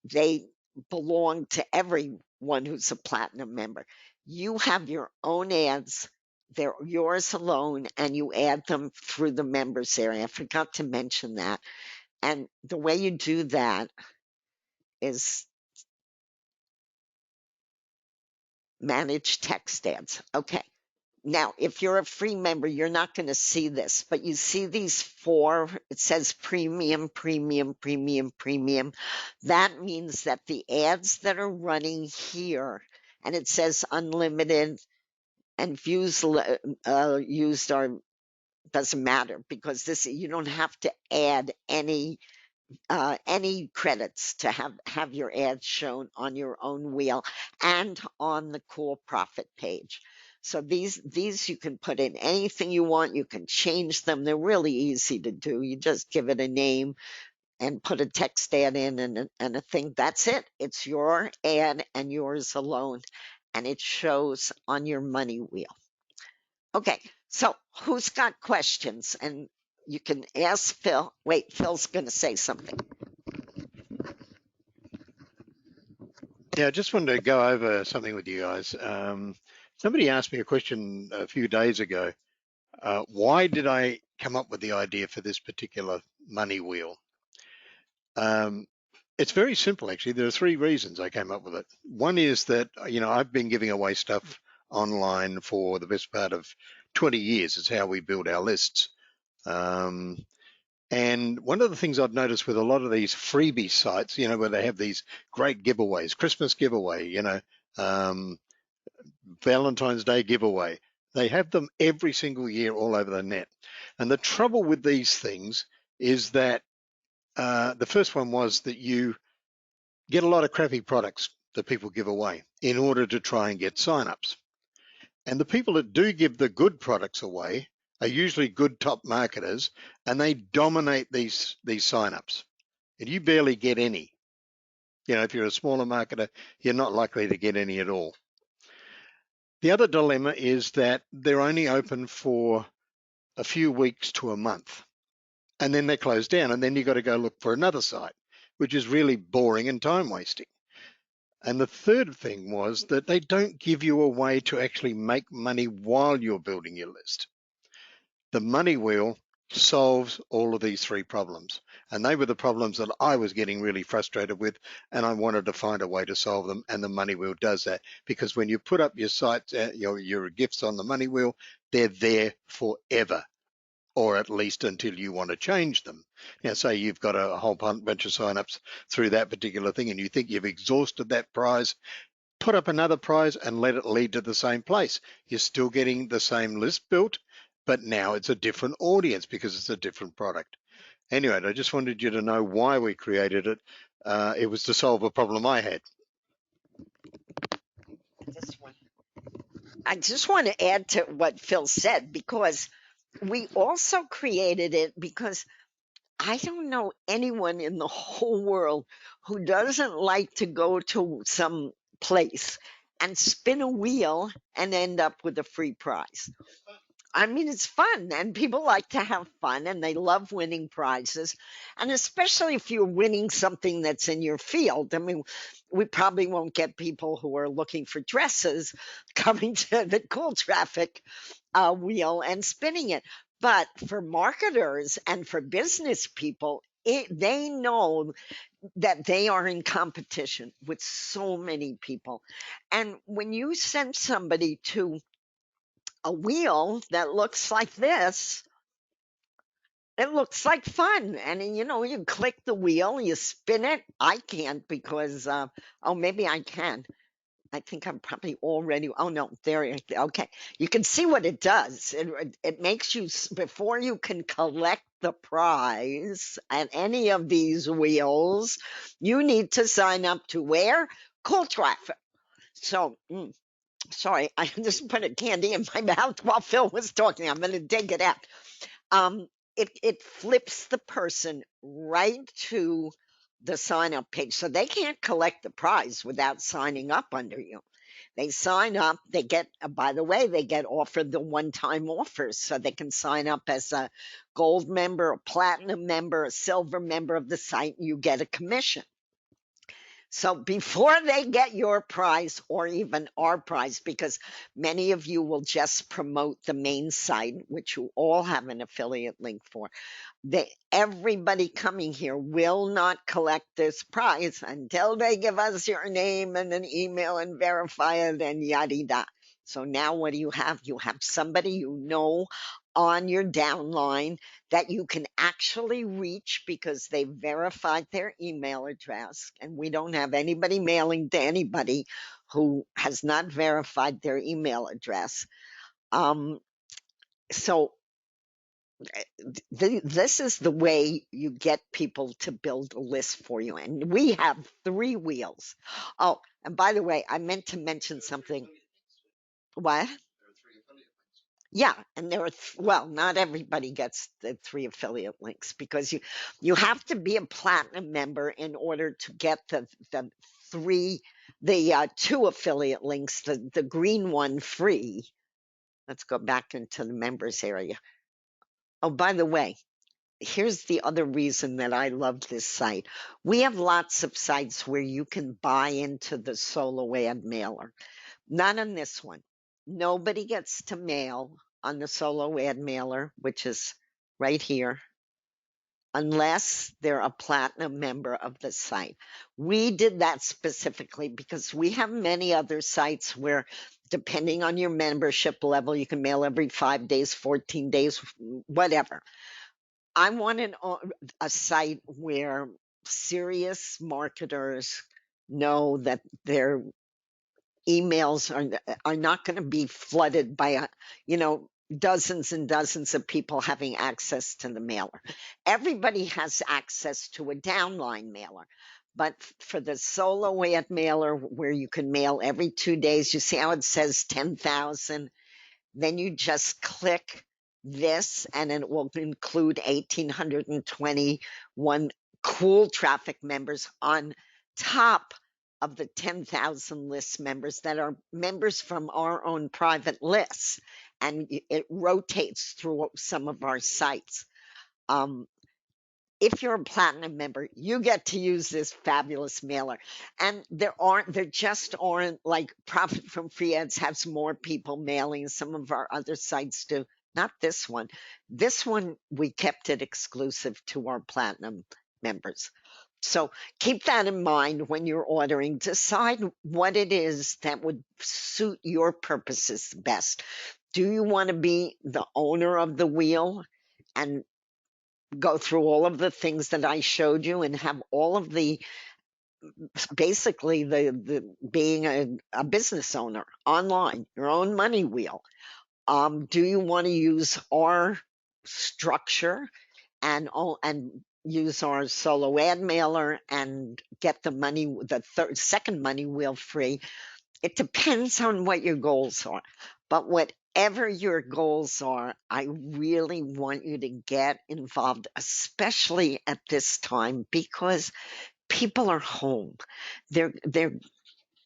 they belong to everyone who's a platinum member. You have your own ads. They're yours alone, and you add them through the members area. I forgot to mention that. And the way you do that is manage text ads. Okay. Now, if you're a free member, you're not going to see this, but you see these four, it says premium, premium, premium, premium. That means that the ads that are running here, and it says unlimited and views used are, doesn't matter, because this, you don't have to add any credits to have your ads shown on your own wheel and on the Cool Profit page. So these you can put in anything you want. You can change them. They're really easy to do. You just give it a name and put a text ad in and a thing. That's it. It's your ad and yours alone, and it shows on your money wheel. Okay, so who's got questions? And you can ask Phil. Wait, Phil's going to say something. Yeah, I just wanted to go over something with you guys. Somebody asked me a question a few days ago. Why did I come up with the idea for this particular money wheel? It's very simple, actually. There are three reasons I came up with it. One is that, I've been giving away stuff online for the best part of 20 years. It's how we build our lists. And one of the things I've noticed with a lot of these freebie sites, where they have these great giveaways, Christmas giveaway, Valentine's Day giveaway, they have them every single year all over the net. And the trouble with these things is that the first one was that you get a lot of crappy products that people give away in order to try and get signups. And the people that do give the good products away are usually good top marketers, and they dominate these signups. And you barely get any. If you're a smaller marketer, you're not likely to get any at all. The other dilemma is that they're only open for a few weeks to a month, and then they close down, and then you've got to go look for another site, which is really boring and time wasting. And the third thing was that they don't give you a way to actually make money while you're building your list. The money wheel solves all of these three problems. And they were the problems that I was getting really frustrated with, and I wanted to find a way to solve them. And the Money Wheel does that, because when you put up your sites, your gifts on the Money Wheel, they're there forever, or at least until you want to change them. Now, say you've got a whole bunch of signups through that particular thing and you think you've exhausted that prize, put up another prize and let it lead to the same place. You're still getting the same list built, but now it's a different audience because it's a different product. Anyway, I just wanted you to know why we created it. It was to solve a problem I had. This one. I just want to add to what Phil said, because we also created it because I don't know anyone in the whole world who doesn't like to go to some place and spin a wheel and end up with a free prize. I mean, it's fun, and people like to have fun, and they love winning prizes. And especially if you're winning something that's in your field. I mean, we probably won't get people who are looking for dresses coming to the Kule Traffic wheel and spinning it. But for marketers and for business people, they know that they are in competition with so many people. And when you send somebody to a wheel that looks like this, it looks like fun. And you click the wheel, you spin it. I can't because, oh, maybe I can. I think I'm probably already. Oh no, there. Okay, you can see what it does. It makes you, before you can collect the prize at any of these wheels, you need to sign up to where? Kule Traffic. So, sorry, I just put a candy in my mouth while Phil was talking. I'm going to dig it out. Um, it flips the person right to the sign up page, so they can't collect the prize without signing up under you. They sign up, they get, by the way, they get offered the one time offers, so they can sign up as a gold member, a platinum member, a silver member of the site, and you get a commission. So before they get your prize or even our prize, because many of you will just promote the main site, which you all have an affiliate link for, everybody coming here will not collect this prize until they give us your name and an email and verify it and yada yada. So now what do you have? You have somebody you know on your downline that you can actually reach because they verified their email address. And we don't have anybody mailing to anybody who has not verified their email address. So this is the way you get people to build a list for you. And we have three wheels. Oh, and by the way, I meant to mention something. What? Yeah, and there are well, not everybody gets the three affiliate links because you have to be a platinum member in order to get the three the two affiliate links, the green one free. Let's go back into the members area. Oh, by the way, here's the other reason that I love this site. We have lots of sites where you can buy into the solo ad mailer. Not on this one. Nobody gets to mail on the solo ad mailer, which is right here, unless they're a platinum member of the site. We did that specifically because we have many other sites where, depending on your membership level, you can mail every 5 days, 14 days, whatever. I wanted a site where serious marketers know that their emails are not going to be flooded by dozens and dozens of people having access to the mailer. Everybody has access to a downline mailer, but for the solo ad mailer where you can mail every 2 days, you see how it says 10,000. Then you just click this and it will include 1,821 Kule Traffic members on top of the 10,000 list members that are members from our own private lists. And it rotates through some of our sites. If you're a platinum member, you get to use this fabulous mailer. And there just aren't, like Profit from Free Ads has more people mailing. Some of our other sites do. not this one. This one, we kept it exclusive to our platinum members. So keep that in mind when you're ordering. Decide what it is that would suit your purposes best. Do you want to be the owner of the wheel and go through all of the things that I showed you and have all of the basically the being a business owner online, your own money wheel? Do you want to use our structure and use our solo ad mailer and get the second money wheel free? It depends on what your goals are. But whatever your goals are, I really want you to get involved, especially at this time, because people are home. They're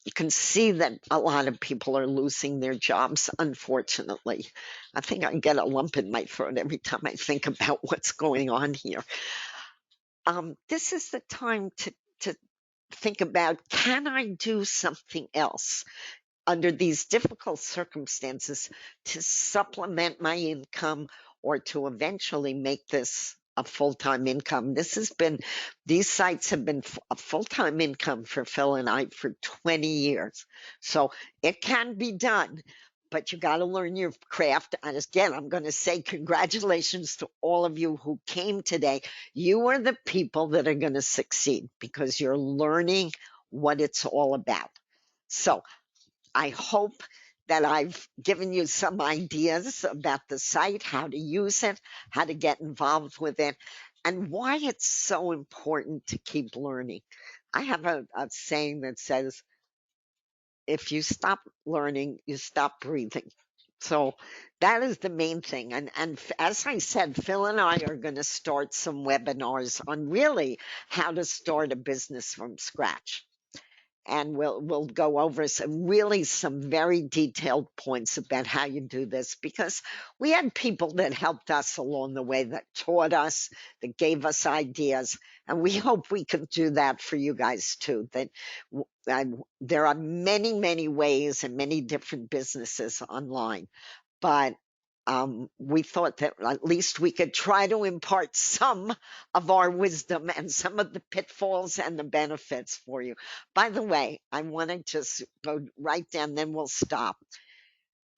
You can see that a lot of people are losing their jobs, unfortunately. I think I get a lump in my throat every time I think about what's going on here. This is the time to think about, can I do something else under these difficult circumstances to supplement my income or to eventually make this a full-time income? These sites have been a full-time income for Phil and I for 20 years. So it can be done, but you got to learn your craft. And again, I'm going to say congratulations to all of you who came today. You are the people that are going to succeed because you're learning what it's all about. So I hope that I've given you some ideas about the site, how to use it, how to get involved with it, and why it's so important to keep learning. I have a saying that says, if you stop learning, you stop breathing. So that is the main thing. And as I said, Phil and I are going to start some webinars on really how to start a business from scratch, and we'll go over some very detailed points about how you do this, because we had people that helped us along the way, that taught us, that gave us ideas, and we hope we can do that for you guys too. There are many ways and many different businesses online, but we thought that at least we could try to impart some of our wisdom and some of the pitfalls and the benefits for you. By the way, I want to just go right down, then we'll stop.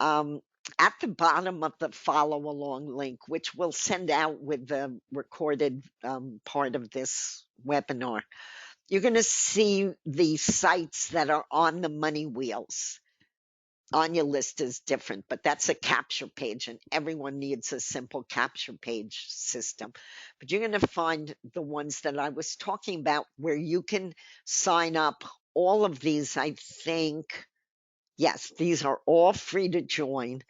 Um, at the bottom of the follow along link, which we'll send out with the recorded part of this webinar, you're going to see the sites that are on the money wheels. On your list is different, but that's a capture page, and everyone needs a simple capture page system. But you're going to find the ones that I was talking about where you can sign up. All of these, I think, yes, these are all free to join.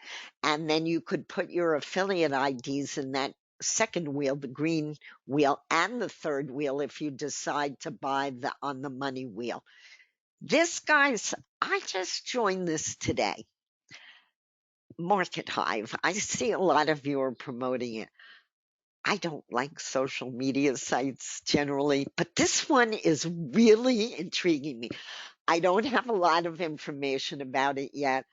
And then you could put your affiliate IDs in that second wheel, the green wheel, and the third wheel if you decide to buy the on the money wheel. This, guys, I just joined this today. Market Hive. I see a lot of you are promoting it. I don't like social media sites generally, but this one is really intriguing me. I don't have a lot of information about it yet,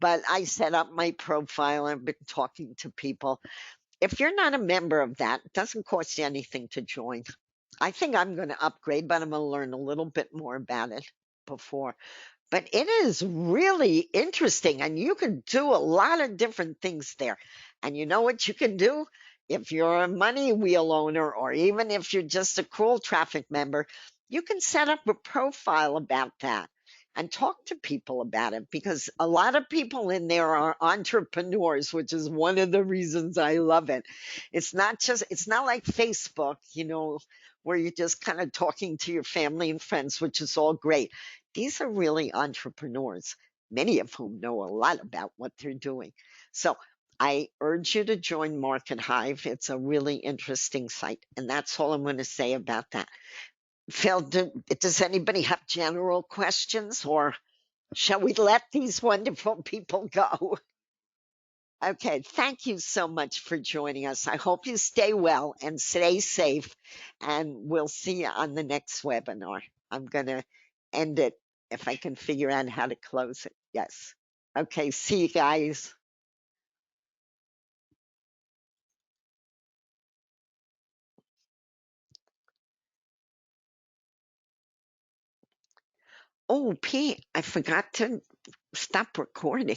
but I set up my profile. I've been talking to people. If you're not a member of that, it doesn't cost you anything to join. I think I'm going to upgrade, but I'm going to learn a little bit more about it before. But it is really interesting, and you can do a lot of different things there. And you know what you can do? If you're a money wheel owner, or even if you're just a Kule Traffic member, you can set up a profile about that and talk to people about it, because a lot of people in there are entrepreneurs, which is one of the reasons I love it. It's not like Facebook, where you're just kind of talking to your family and friends, which is all great. These are really entrepreneurs, many of whom know a lot about what they're doing. So I urge you to join Market Hive. It's a really interesting site. And that's all I'm going to say about that. Phil, does anybody have general questions, or shall we let these wonderful people go? Okay, thank you so much for joining us. I hope you stay well and stay safe, and we'll see you on the next webinar. I'm going to end it if I can figure out how to close it. Yes. Okay, see you guys. Oh, Pete, I forgot to stop recording.